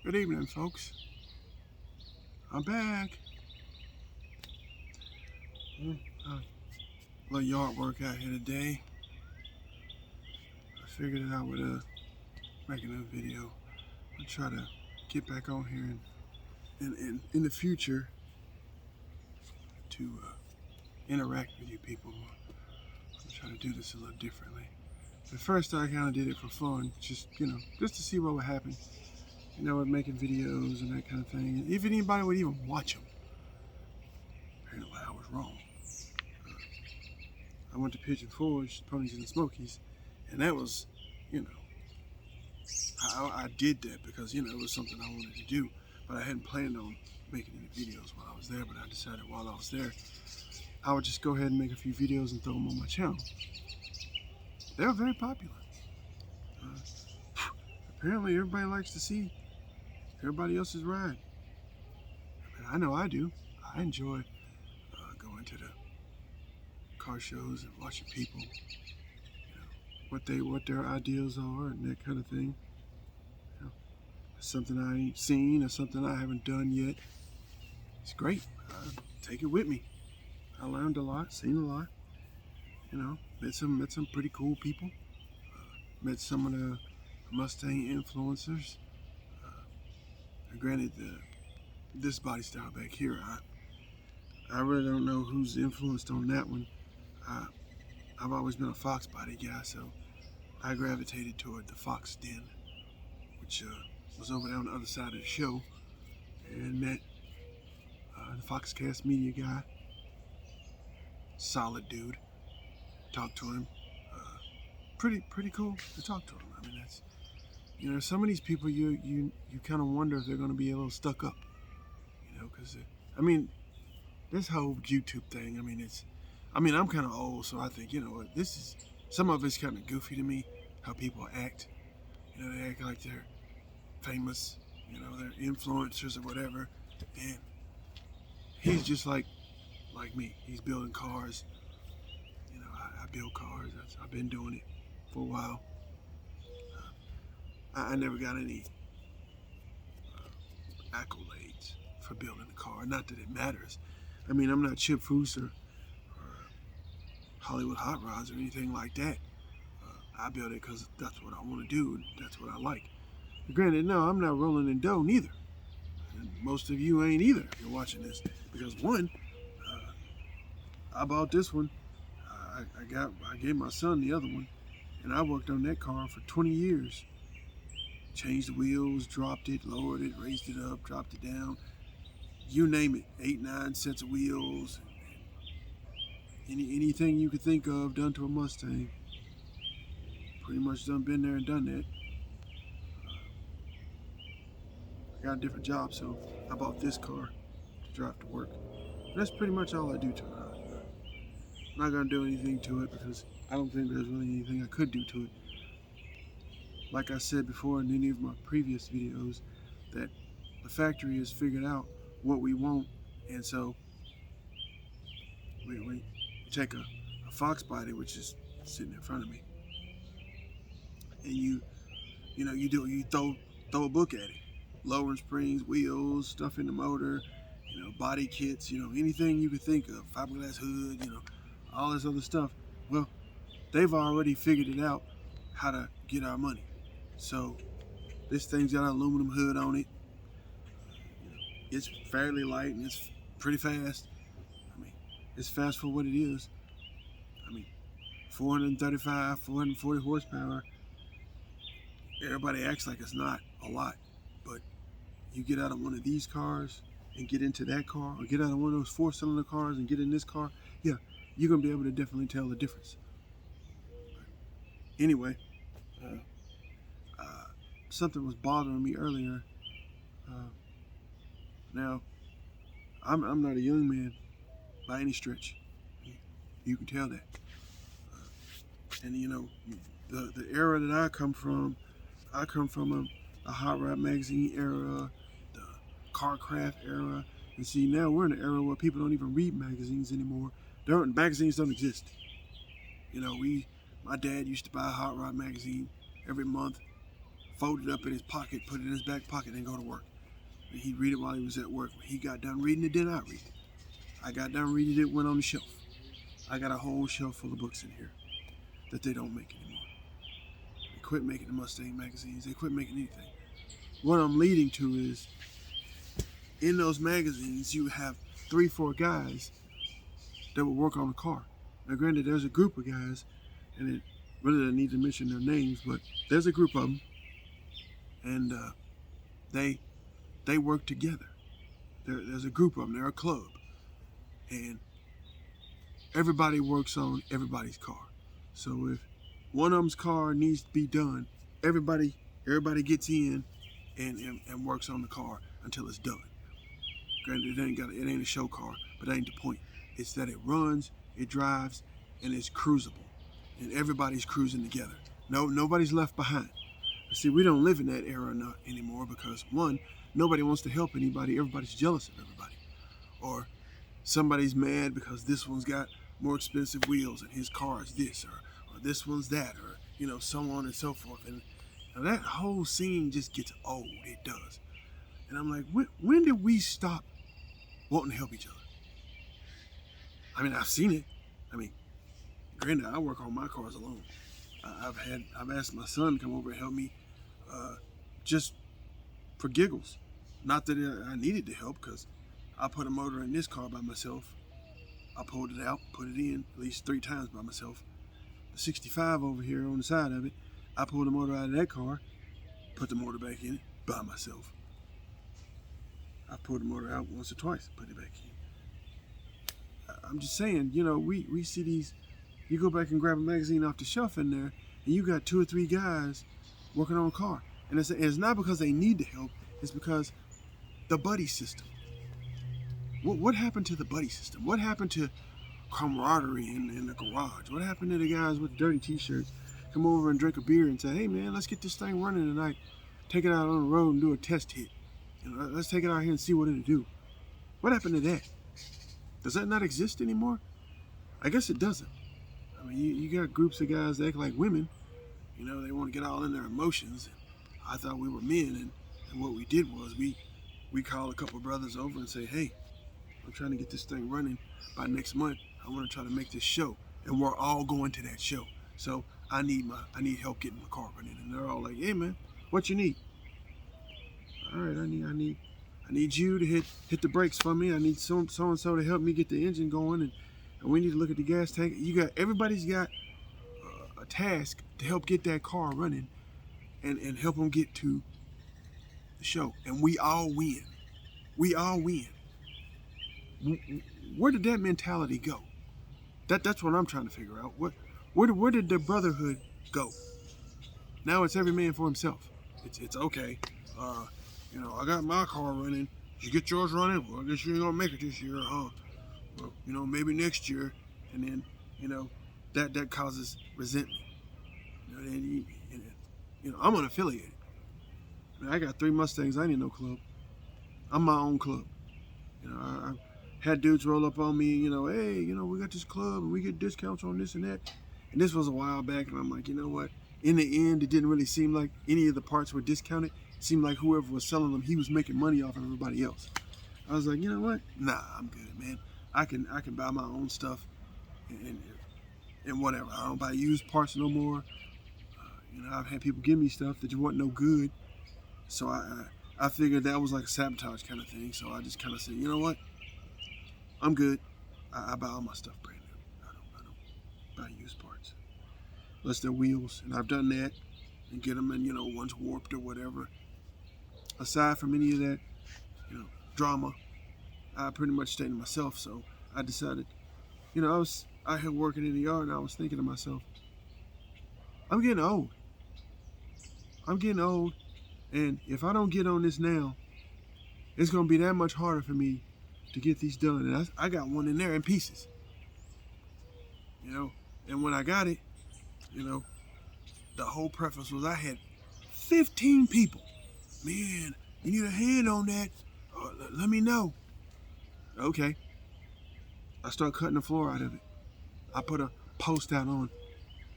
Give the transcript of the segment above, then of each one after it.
Good evening, folks. I'm back. A little yard work out here today. I figured that I would make another video. I'll try to get back on here and in the future to interact with you people more. I'll try to do this a little differently. At first I kind of did it for fun, just to see what would happen. With making videos and that kind of thing. If anybody would even watch them. Apparently I was wrong. I went to Pigeon Forge, Ponies in the Smokies, and that was, I did that because, it was something I wanted to do, but I hadn't planned on making any videos while I was there, but I decided while I was there, I would just go ahead and make a few videos and throw them on my channel. They were very popular. Apparently everybody likes to see everybody else's ride. I know I do. I enjoy going to the car shows and watching people, what their ideals are and that kind of thing. Something I ain't seen or something I haven't done yet. It's great. Take it with me. I learned a lot, seen a lot. Met some pretty cool people. Met some of the Mustang influencers. Granted, this body style back here, I really don't know who's influenced on that one. I've always been a Fox body guy, so I gravitated toward the Fox Den, which was over there on the other side of the show, and met the Foxcast media guy. Solid dude. Talked to him. Pretty cool to talk to him. I mean, that's some of these people you kind of wonder if they're going to be a little stuck up, because this whole YouTube thing. I'm kind of old, so I think some of it's kind of goofy to me how people act. They act like they're famous, they're influencers or whatever, and he's just like me. He's building cars. I build cars. I've been doing it for a while. I never got any accolades for building a car. Not that it matters. I'm not Chip Foose or Hollywood Hot Rods or anything like that. I build it because that's what I want to do and that's what I like. Granted, no, I'm not rolling in dough neither. And most of you ain't either if you're watching this. Because one, I bought this one. I gave my son the other one, and I worked on that car for 20 years. Changed the wheels, dropped it, lowered it, raised it up, dropped it down. You name it, 8, 9 sets of wheels. Anything you could think of done to a Mustang. Pretty much been there and done that. I got a different job, so I bought this car to drive to work. And that's pretty much all I do to it. I'm not going to do anything to it because I don't think there's really anything I could do to it. Like I said before in any of my previous videos, that the factory has figured out what we want, and so we take a Fox body, which is sitting in front of me, and you throw a book at it. Lowering springs, wheels, stuff in the motor, body kits, anything you could think of, fiberglass hood, all this other stuff. Well, they've already figured it out how to get our money. So this thing's got an aluminum hood on it. It's fairly light and it's pretty fast. It's fast for what it is. 435, 440 horsepower. Everybody acts like it's not a lot, but you get out of one of these cars and get into that car, or get out of one of those 4-cylinder cars and get in this car, yeah, you're going to be able to definitely tell the difference. Anyway, something was bothering me earlier. Now, I'm not a young man by any stretch. You can tell that. And the era that I come from a Hot Rod magazine era, the Carcraft era. And see, now we're in an era where people don't even read magazines anymore. Magazines don't exist. My dad used to buy a Hot Rod magazine every month fold it up in his pocket, put it in his back pocket, and go to work. And he'd read it while he was at work. When he got done reading it, then I'd read it. I got done reading it, went on the shelf. I got a whole shelf full of books in here that they don't make anymore. They quit making the Mustang magazines. They quit making anything. What I'm leading to is, in those magazines, you have 3-4 guys that will work on a car. Now, granted, there's a group of guys, and it really doesn't need to mention their names, but there's a group of them, and they work together. There's a group of them. They're a club, and everybody works on everybody's car. So if one of them's car needs to be done, everybody gets in and works on the car until it's done. Granted, it ain't a show car, but that ain't the point. It's that it runs, it drives, and it's cruisable, and everybody's cruising together. Nobody's left behind. But see, we don't live in that era anymore because, one, nobody wants to help anybody. Everybody's jealous of everybody, or somebody's mad because this one's got more expensive wheels and his car is this, or this one's that, or so on and so forth. And that whole scene just gets old. It does. And I'm like, when did we stop wanting to help each other? I mean, I've seen it. I mean, granted, I work on my cars alone. I've asked my son to come over and help me, just for giggles. Not that I needed the help, because I put a motor in this car by myself. I pulled it out, put it in at least 3 times by myself. The 65 over here on the side of it, I pulled the motor out of that car, put the motor back in it by myself. I pulled the motor out once or twice, put it back in. I'm just saying, we see these. You go back and grab a magazine off the shelf in there, and you got 2 or 3 guys working on a car. And it's not because they need the help, it's because the buddy system. What happened to the buddy system? What happened to camaraderie in the garage? What happened to the guys with dirty t-shirts come over and drink a beer and say, hey man, let's get this thing running tonight, take it out on the road and do a test hit. Let's take it out here and see what it'll do. What happened to that? Does that not exist anymore? I guess it doesn't. I mean, you got groups of guys that act like women. They want to get all in their emotions. I thought we were men, and what we did was we called a couple brothers over and say, hey, I'm trying to get this thing running by next month. I want to try to make this show, and we're all going to that show. So I need help getting my car running. And they're all like, hey man, what you need? All right, I need you to hit the brakes for me. I need so and so to help me get the engine going, and we need to look at the gas tank. Everybody's got a task to help get that car running, and help them get to the show, and we all win. We all win. Where did that mentality go? That's what I'm trying to figure out. Where did the brotherhood go? Now it's every man for himself. It's okay. I got my car running. Did you get yours running? Well, I guess you ain't gonna make it this year, huh? Well, maybe next year. And then, that causes resentment. I'm unaffiliated. I got 3 Mustangs. I ain't in no club. I'm my own club. I had dudes roll up on me, hey, we got this club and we get discounts on this and that. And this was a while back, and I'm like, you know what? In the end, it didn't really seem like any of the parts were discounted. It seemed like whoever was selling them, he was making money off of everybody else. I was like, you know what? Nah, I'm good, man. I can buy my own stuff and whatever. I don't buy used parts no more. I've had people give me stuff that wasn't no good. So I figured that was like a sabotage kind of thing. So I just kind of said, you know what? I'm good. I buy all my stuff brand new. I don't buy used parts. Unless they're wheels. And I've done that. And get them in, one's warped or whatever. Aside from any of that, drama, I pretty much stayed to myself. So I decided, I was out here working in the yard, and I was thinking to myself, I'm getting old. And if I don't get on this now, it's going to be that much harder for me to get these done. And I got one in there in pieces. And when I got it, the whole preface was I had 15 people. Man, you need a hand on that? Let me know. Okay. I start cutting the floor out of it. I put a post out on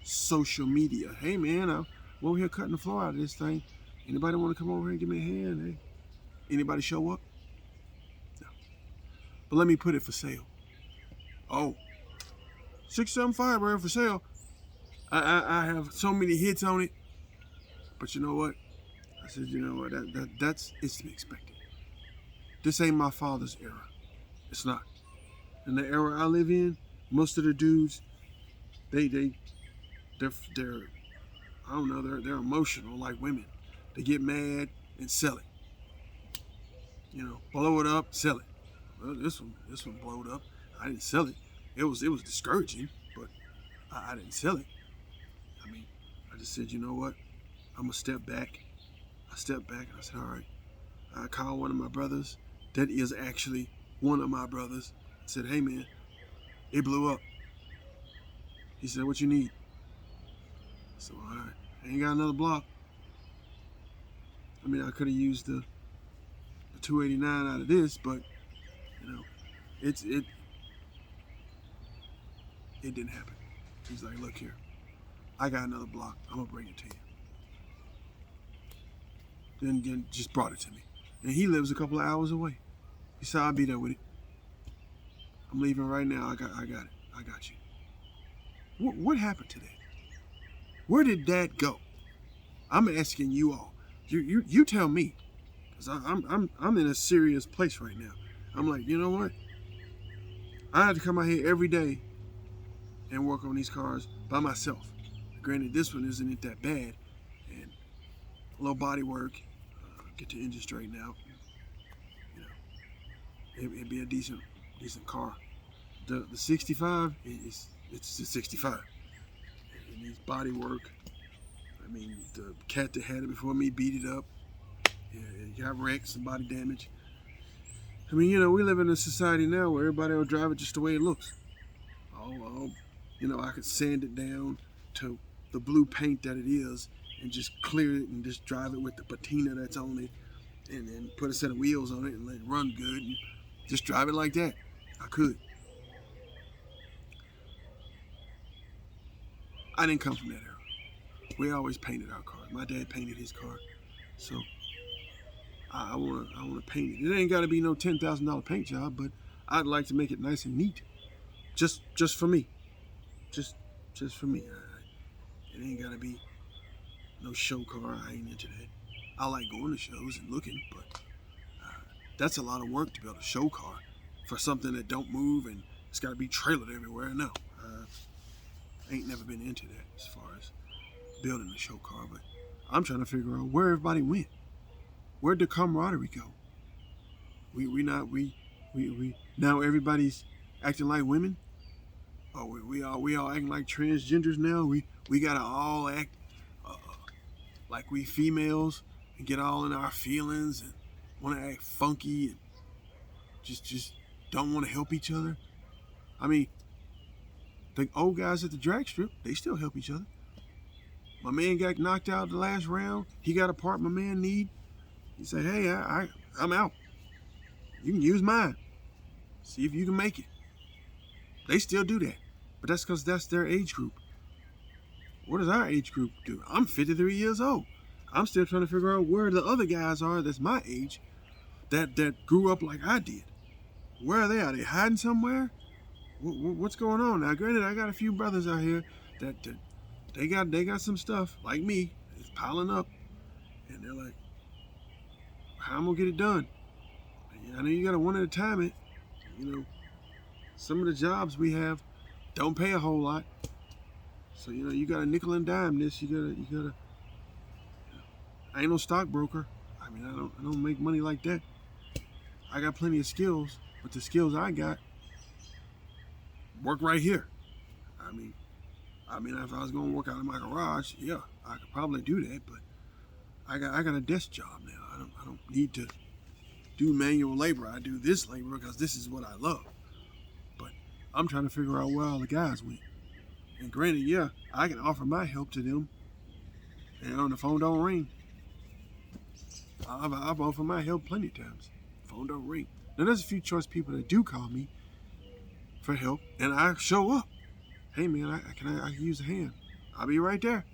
social media. Hey man, I'm over here cutting the floor out of this thing. Anybody want to come over here and give me a hand? Hey, anybody show up? No. But let me put it for sale. Oh, 675 right for sale. I have so many hits on it. But you know what? I said, you know what? It's to be expected. This ain't my father's era. It's not. In the era I live in, most of the dudes, they're I don't know, they're emotional like women. They get mad and sell it. You know, blow it up, sell it. Well, this one blowed up. I didn't sell it. It was discouraging, but I didn't sell it. I mean, I just said, you know what? I'm gonna step back. I stepped back and I said, all right. I called one of my brothers. That is actually one of my brothers. I said, hey man, it blew up. He said, what you need? So all right, I ain't got another block. I mean, I could have used the 289 out of this, but you know, it didn't happen. He's like, look here, I got another block. I'm gonna bring it to you. Then just brought it to me, and he lives a couple of hours away. He said, I'll be there with it. I'm leaving right now. I got it. I got you. What happened to that? Where did that go? I'm asking you all. You tell me, because I'm in a serious place right now. I'm like, you know what? I have to come out here every day and work on these cars by myself. Granted, this one isn't that bad, and a little body work, get the engine straightened out. You know, it'd be a decent car. The 65 it's the 65. It needs body work. I mean, the cat that had it before me beat it up. It got wrecked, some body damage. I mean, you know, we live in a society now where everybody will drive it just the way it looks. Oh, you know, I could sand it down to the blue paint that it is and just clear it and just drive it with the patina that's on it and then put a set of wheels on it and let it run good and just drive it like that. I could. I didn't come from that era. We always painted our cars. My dad painted his car, so I wanna paint it. It ain't got to be no $10,000 paint job, but I'd like to make it nice and neat, just for me, just for me. It ain't got to be no show car. I ain't into that. I like going to shows and looking, but that's a lot of work to build a show car for something that don't move and it's got to be trailered everywhere. No, I ain't never been into that as far as building a show car, but I'm trying to figure out where everybody went. Where'd the camaraderie go? We now everybody's acting like women. Oh, we all acting like transgenders now. We gotta all act like we females and get all in our feelings and want to act funky and just don't want to help each other. I mean, the old guys at the drag strip, they still help each other. My man got knocked out the last round. He got a part my man need. He said, hey, I'm out. You can use mine. See if you can make it. They still do that. But that's because that's their age group. What does our age group do? I'm 53 years old. I'm still trying to figure out where the other guys are that's my age that grew up like I did. Where are they? Are they hiding somewhere? What's going on? Now, granted, I got a few brothers out here that they got some stuff like me. It's piling up, and they're like, "How am I gonna get it done?" I know you gotta one at a time. It, you know, some of the jobs we have don't pay a whole lot, so you know you got to nickel and dime this. You gotta. I ain't no stockbroker. I mean, I don't make money like that. I got plenty of skills, but the skills I got work right here. I mean, if I was gonna work out in my garage, yeah, I could probably do that. But I got a desk job now. I don't need to do manual labor. I do this labor because this is what I love. But I'm trying to figure out where all the guys went. And granted, yeah, I can offer my help to them, and on the phone don't ring. I've offered my help plenty of times. Phone don't ring. Now there's a few choice people that do call me for help, and I show up. Hey man, I can use a hand. I'll be right there.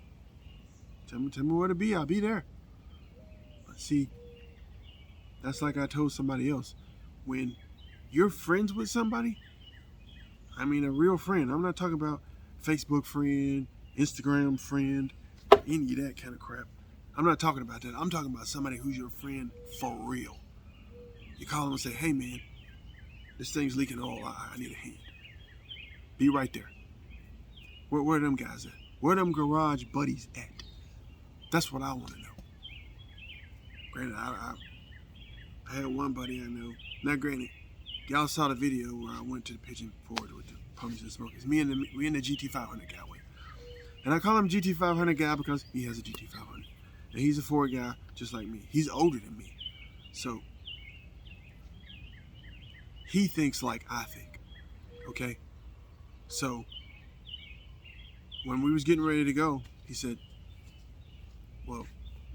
Tell me where to be. I'll be there. See, that's like I told somebody else. When you're friends with somebody, I mean a real friend. I'm not talking about Facebook friend, Instagram friend, any of that kind of crap. I'm not talking about that. I'm talking about somebody who's your friend for real. You call them and say, hey man, this thing's leaking oil. I need a hand. Be right there. Where are them guys at? Where are them garage buddies at? That's what I want to know. Granted, I had one buddy I know. Now granted, y'all saw the video where I went to the pigeon forge with the ponies and smokers. We in the GT500 guy way. And I call him GT500 guy because he has a GT500. And he's a Ford guy just like me. He's older than me. So, he thinks like I think. Okay? So, when we was getting ready to go, he said, well,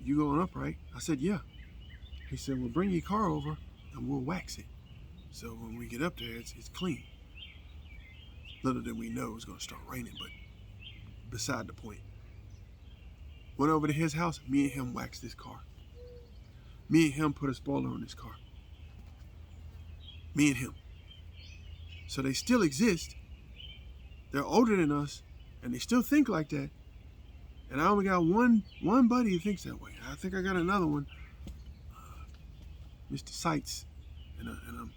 you going up, right? I said, yeah. He said, well, bring your car over and we'll wax it. So when we get up there, it's clean. Little did we know it was going to start raining, but beside the point. Went over to his house, me and him waxed this car. Me and him put a spoiler on this car. Me and him. So they still exist. They're older than us, and they still think like that. And I only got one buddy who thinks that way. I think I got another one, Mr. Sights, and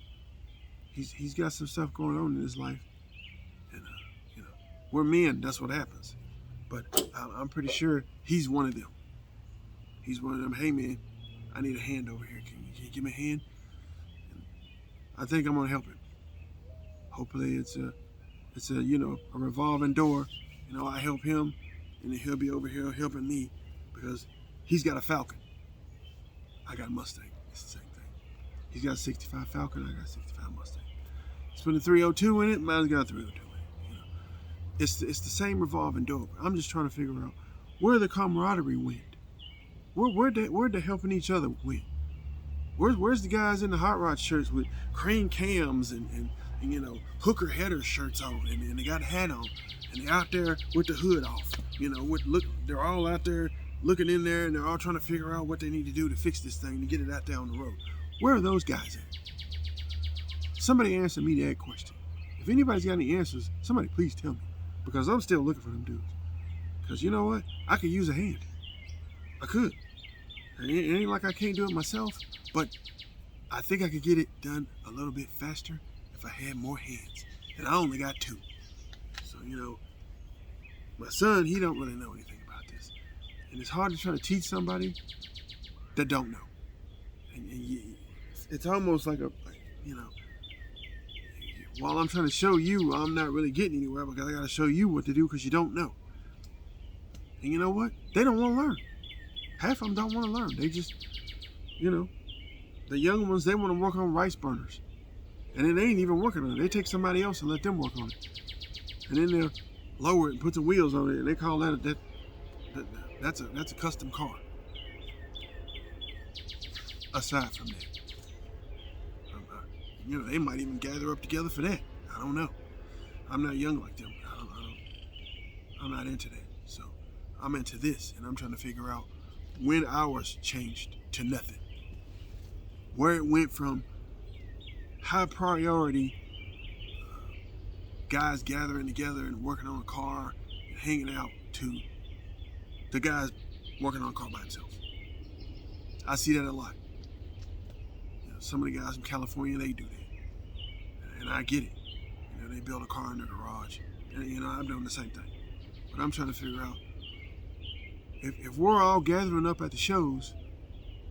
he's got some stuff going on in his life, and you know, we're men. That's what happens. But I'm pretty sure he's one of them. He's one of them. Hey man, I need a hand over here. Can you give me a hand? And I think I'm gonna help him. Hopefully it's a a revolving door. I help him, and then he'll be over here helping me because he's got a Falcon. I got a Mustang. It's the same thing. He's got a 65 Falcon. I got a 65 Mustang. He's put a 302 in it. Mine's got a 302 in it. It's the same revolving door. I'm just trying to figure out where the camaraderie went. Where'd the helping each other went? Where's the guys in the hot rod shirts with crane cams and hooker header shirts on and they got a hat on and they're out there with the hood off. They're all out there looking in there and they're all trying to figure out what they need to do to fix this thing to get it out there on the road. Where are those guys at? Somebody answer me that question. If anybody's got any answers, somebody please tell me. Because I'm still looking for them dudes. Because you know what? I could use a hand. I could. It ain't like I can't do it myself, but I think I could get it done a little bit faster if I had more hands. And I only got 2. So, my son, he don't really know anything about this. And it's hard to try to teach somebody that don't know. And it's almost like while I'm trying to show you, I'm not really getting anywhere because I got to show you what to do because you don't know. And you know what? They don't want to learn. Half of them don't want to learn. They just, the young ones, they want to work on rice burners. And then they ain't even working on it. They take somebody else and let them work on it. And then they'll lower it and put the wheels on it. And they call that's a custom car. Aside from that. They might even gather up together for that. I don't know. I'm not young like them. I'm not into that. So I'm into this, and I'm trying to figure out when ours changed to nothing. Where it went from high priority guys gathering together and working on a car and hanging out to the guys working on a car by themselves. I see that a lot. Some of the guys from California, they do that. And I get it. They build a car in their garage. And, I'm doing the same thing. But I'm trying to figure out if we're all gathering up at the shows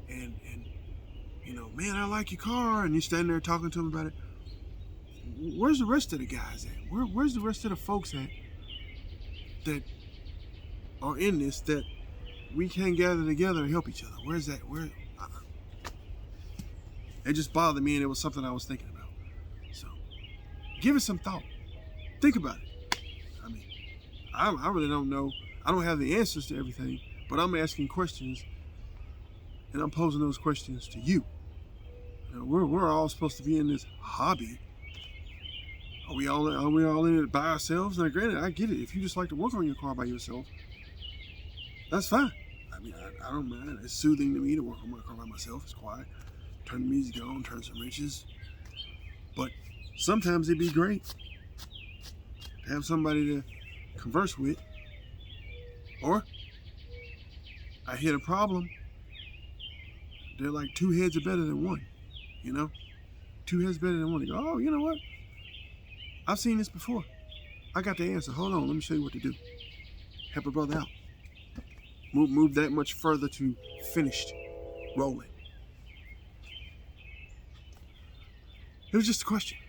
and man, I like your car, and you're standing there talking to them about it, where's the rest of the guys at? Where's the rest of the folks at that are in this that we can't gather together and help each other? Where's that? It just bothered me, and it was something I was thinking about. So, give it some thought. Think about it. I mean, I really don't know. I don't have the answers to everything, but I'm asking questions, and I'm posing those questions to you. We're all supposed to be in this hobby. Are we all in it by ourselves? Now, granted, I get it. If you just like to work on your car by yourself, that's fine. I mean, I don't mind. It's soothing to me to work on my car by myself. It's quiet. Turn the music on, turn some wrenches. But sometimes it'd be great to have somebody to converse with. Or I hit a problem. They're like two heads are better than one, you know? Two heads better than one. You go, oh, you know what? I've seen this before. I got the answer. Hold on, let me show you what to do. Help a brother out. Move that much further to finished rolling. It was just a question.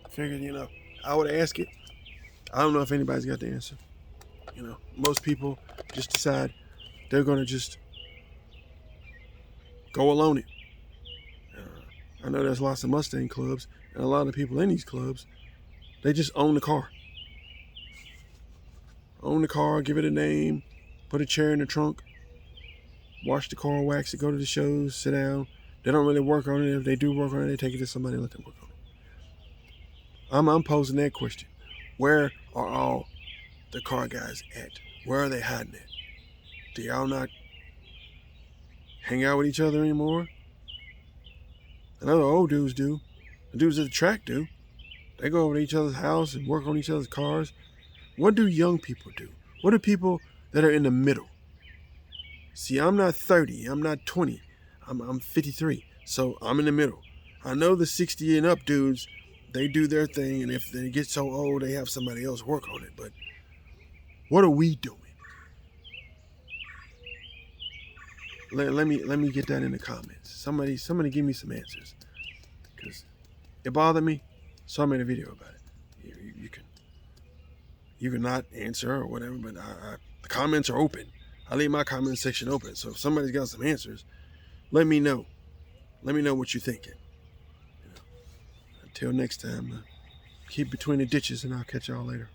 I figured, you know, I would ask it. I don't know if anybody's got the answer. You know, most people just decide they're going to just go alone it. I know there's lots of Mustang clubs, and a lot of people in these clubs, they just own the car. Own the car, give it a name, put a chair in the trunk, wash the car, wax it, go to the shows, sit down. They don't really work on it. If they do work on it, they take it to somebody and let them work on it. I'm posing that question. Where are all the car guys at? Where are they hiding at? Do y'all not hang out with each other anymore? I know the old dudes do. The dudes at the track do. They go over to each other's house and work on each other's cars. What do young people do? What do people that are in the middle? See, I'm not 30. I'm not 20. I'm 53. So I'm in the middle. I know the 60 and up dudes, they do their thing, and if they get so old, they have somebody else work on it. But what are we doing? Let me get that in the comments. Somebody give me some answers, because it bothered me, so I made a video about it. You can not answer or whatever, but the comments are open. I leave my comment section open. So if somebody's got some answers, let me know. Let me know what you're thinking. You know, until next time, keep between the ditches, and I'll catch y'all later.